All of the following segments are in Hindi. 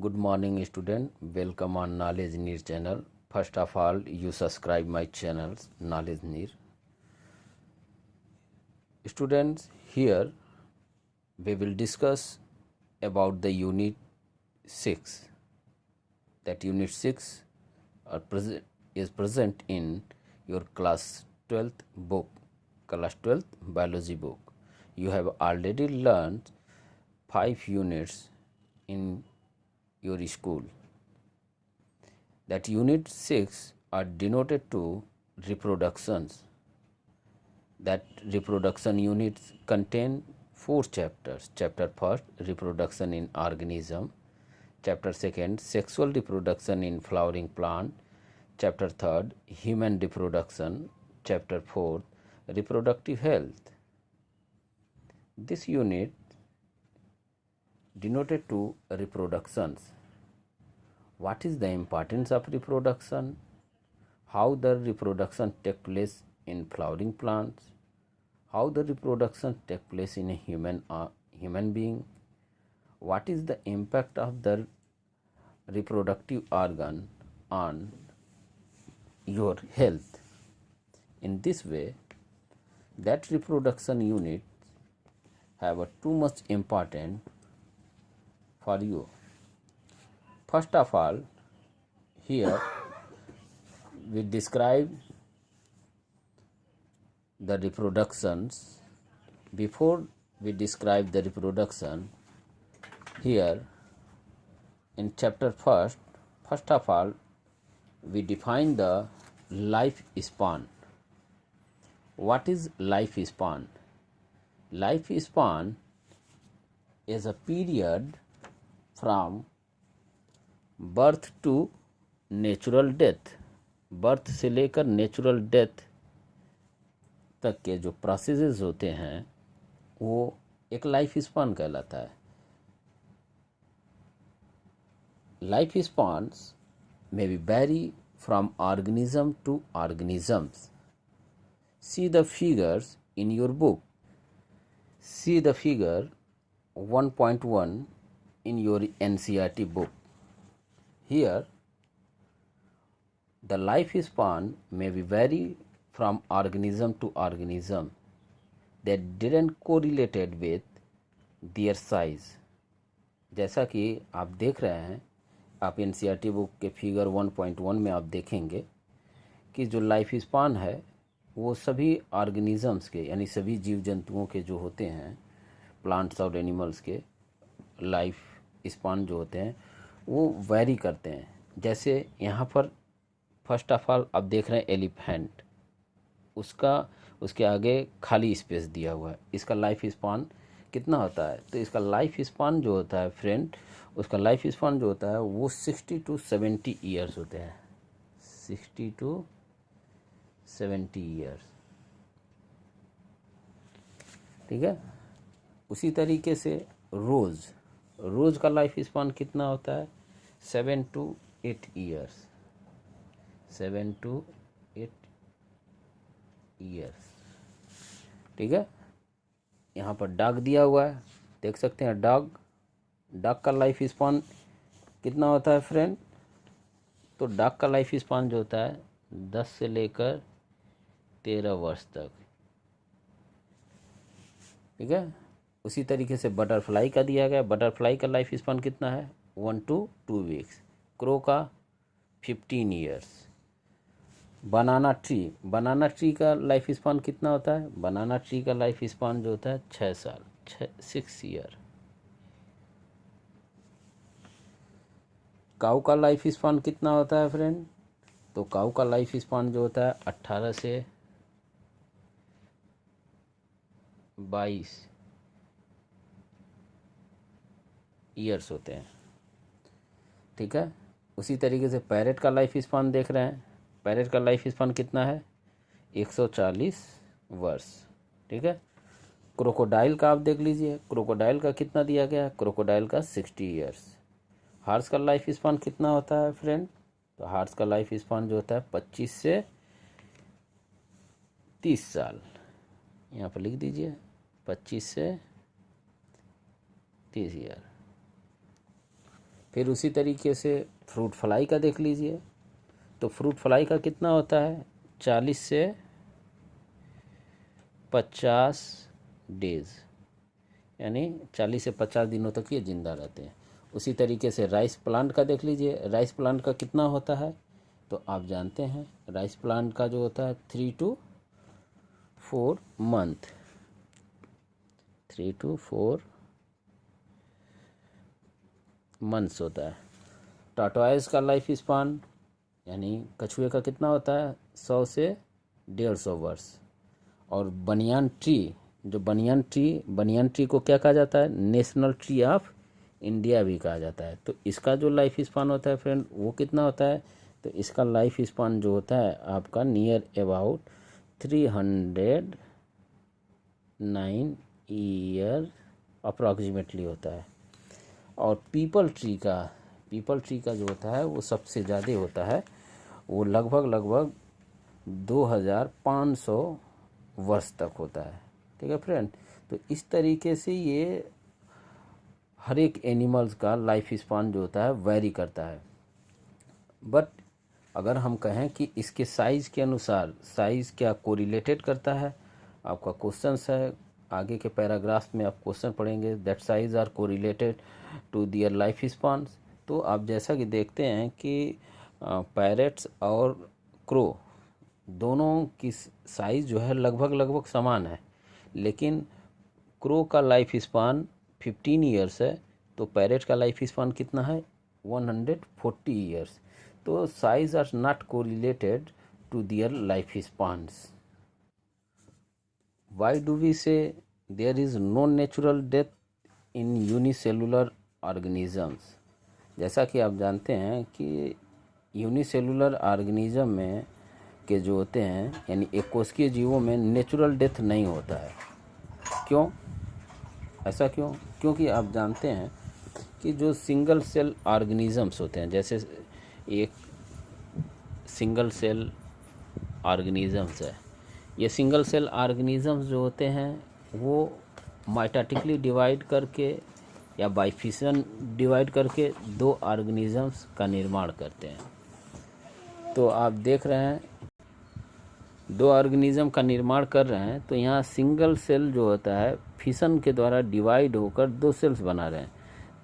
Good morning student, welcome on Knowledge Neer channel. First of all, you subscribe my channel Knowledge Neer. Students, here we will discuss about the unit 6. That unit 6 is present in your class 12th book, class 12th biology book. You have already learned 5 units in your school. That unit 6 are denoted to reproductions. That reproduction units contain 4 chapters. Chapter 1st, reproduction in organism. Chapter 2nd, sexual reproduction in flowering plant. Chapter 3rd, human reproduction. Chapter 4th, reproductive health. This unit denoted to reproductions. What is the importance of reproduction? How the reproduction take place in flowering plants? How the reproduction take place in a human being? What is the impact of the reproductive organ on your health? In this way, that reproduction unit have a too much important for you. First of all, here we describe the reproductions. Before we describe the reproduction, here in chapter first of all, we define the life span. What is life span? Life span is a period from birth to natural death, birth से लेकर नेचुरल डेथ तक के जो प्रोसेसेस होते हैं वो एक लाइफ स्पान कहलाता है. Life spans may be vary from organism to organisms. See the figures in your book. See the figure 1.1 in your NCERT book. Here, the life span may be vary from organism to organism that didn't correlated with their size. जैसा कि आप देख रहे हैं, आप NCERT बुक के फिगर 1.1 में आप देखेंगे कि जो लाइफ स्पान है वो सभी ऑर्गेनिजम्स के यानी सभी जीव जंतुओं के जो होते हैं, प्लांट्स और एनिमल्स के लाइफ स्पान जो होते हैं वो वैरी करते हैं. जैसे यहाँ पर फर्स्ट ऑफ ऑल आप देख रहे हैं एलिफेंट, उसके आगे खाली स्पेस दिया हुआ है. इसका लाइफ स्पान कितना होता है? तो इसका लाइफ स्पान जो होता है फ्रेंड, उसका लाइफ स्पान जो होता है वो 60 to 70 ईयर्स होते हैं. 60 to 70 ईयर्स. ठीक है. उसी तरीके से रोज़ का लाइफ स्पान कितना होता है? 7 to 8 ईयर्स. 7 to 8 years. ठीक है. यहाँ पर डॉग दिया हुआ है, देख सकते हैं. डॉग का लाइफ स्पान कितना होता है फ्रेंड? तो डॉग का लाइफ स्पान जो होता है 10 से लेकर 13 वर्ष तक. ठीक है. उसी तरीके से बटरफ्लाई का दिया गया. बटरफ्लाई का लाइफ स्पान कितना है? 1 to 2 वीक्स. क्रो का 15 ईयर्स. बनाना ट्री का लाइफ स्पान कितना होता है? बनाना ट्री का लाइफ स्पान जो होता है 6 साल, 6 ईयर. काऊ का लाइफ स्पान कितना होता है फ्रेंड? तो काऊ का लाइफ स्पान जो होता है 18 से 22 ईयर्स होते हैं. ठीक है. उसी तरीके से पैरेट का लाइफ स्पान देख रहे हैं. पैरेट का लाइफ स्पान कितना है? 140 वर्ष. ठीक है. क्रोकोडाइल का आप देख लीजिए, क्रोकोडाइल का कितना दिया गया है? क्रोकोडाइल का 60 ईयर्स. हार्स का लाइफ स्पान कितना होता है फ्रेंड? तो हार्स का लाइफ स्पान जो होता है 25 से 30 साल. यहाँ पर लिख दीजिए 25 से 30 ईयर. फिर उसी तरीके से फ्रूट फ्लाई का देख लीजिए। तो फ्रूट फ्लाई का कितना होता है, 40 से 50 डेज़, यानी 40 से 50 दिनों तक ये ज़िंदा रहते हैं। उसी तरीके से राइस प्लांट का देख लीजिए। राइस प्लांट का कितना होता है, तो आप जानते हैं राइस प्लांट का जो होता है 3 to 4 मंथ, 3 to 4 मंथ्स होता है। टार्टोइज का लाइफ स्पान यानी कछुए का कितना होता है, 100 से 150 वर्ष। और बनियान ट्री, जो बनियान ट्री को क्या कहा जाता है, नेशनल ट्री ऑफ इंडिया भी कहा जाता है। तो इसका जो लाइफ स्पान होता है फ्रेंड, वो कितना होता है, तो इसका लाइफ स्पान जो होता है आपका नियर अबाउट 309 ईयर अप्रॉक्सीमेटली होता है। और पीपल ट्री का जो होता है वो सबसे ज़्यादा होता है, वो लगभग 2500 वर्ष तक होता है। ठीक है फ्रेंड, तो इस तरीके से ये हर एक एनिमल्स का लाइफ स्पान जो होता है वेरी करता है। बट अगर हम कहें कि इसके साइज़ के अनुसार साइज़ क्या कोरिलेटेड करता है, आपका क्वेश्चन है, आगे के पैराग्राफ में आप क्वेश्चन पढ़ेंगे, that size are correlated to their life span. तो आप जैसा कि देखते हैं कि पैरेट्स और क्रो दोनों की साइज़ जो है लगभग समान है, लेकिन क्रो का लाइफ स्पान 15 ईयर्स है, तो पैरेट का लाइफ स्पान कितना है, 140 ईयर्स। तो size are not correlated to their life spans. Why do we say there is no natural death in unicellular organisms? जैसा कि आप जानते हैं कि यूनिसेलुलर ऑर्गेनिज्म में के जो होते हैं यानी एककोषीय जीवों में नेचुरल डेथ नहीं होता है। क्यों, ऐसा क्यों? क्योंकि आप जानते हैं कि जो सिंगल सेल ऑर्गेनिजम्स होते हैं, जैसे एक सिंगल सेल ऑर्गेनिजम्स है, ये सिंगल सेल ऑर्गेनिजम्स जो होते हैं वो माइटोटिकली डिवाइड करके या बाय फिशन डिवाइड करके 2 ऑर्गेनिजम्स का निर्माण करते हैं। तो आप देख रहे हैं 2 ऑर्गेनिज्म का निर्माण कर रहे हैं, तो यहाँ सिंगल सेल जो होता है फिशन के द्वारा डिवाइड होकर 2 सेल्स बना रहे हैं।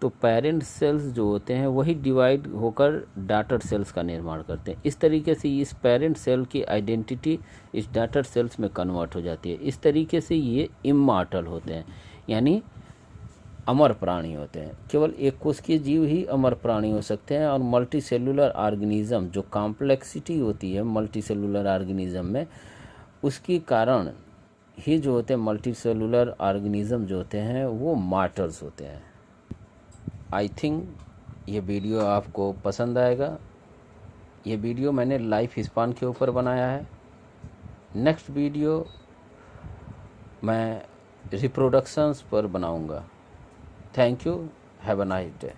तो पेरेंट सेल्स जो होते हैं वही डिवाइड होकर डॉटर सेल्स का निर्माण करते हैं। इस तरीके से इस पेरेंट सेल की आइडेंटिटी इस डॉटर सेल्स में कन्वर्ट हो जाती है। इस तरीके से ये इमॉर्टल होते हैं, यानी अमर प्राणी होते हैं। केवल एक कोशिकीय जीव ही अमर प्राणी हो सकते हैं। और मल्टी सेलुलर ऑर्गेनिज्म जो कॉम्प्लेक्सिटी होती है मल्टी सेलुलर ऑर्गेनिज्म में, उसके कारण ही जो होते हैं मल्टी सेलुलर ऑर्गेनिज्म जो होते हैं वो मार्टर्स होते हैं। आई थिंक ये वीडियो आपको पसंद आएगा। ये वीडियो मैंने लाइफ स्पान के ऊपर बनाया है। नेक्स्ट वीडियो मैं रिप्रोडक्शंस पर बनाऊंगा। Thank you, have a nice day.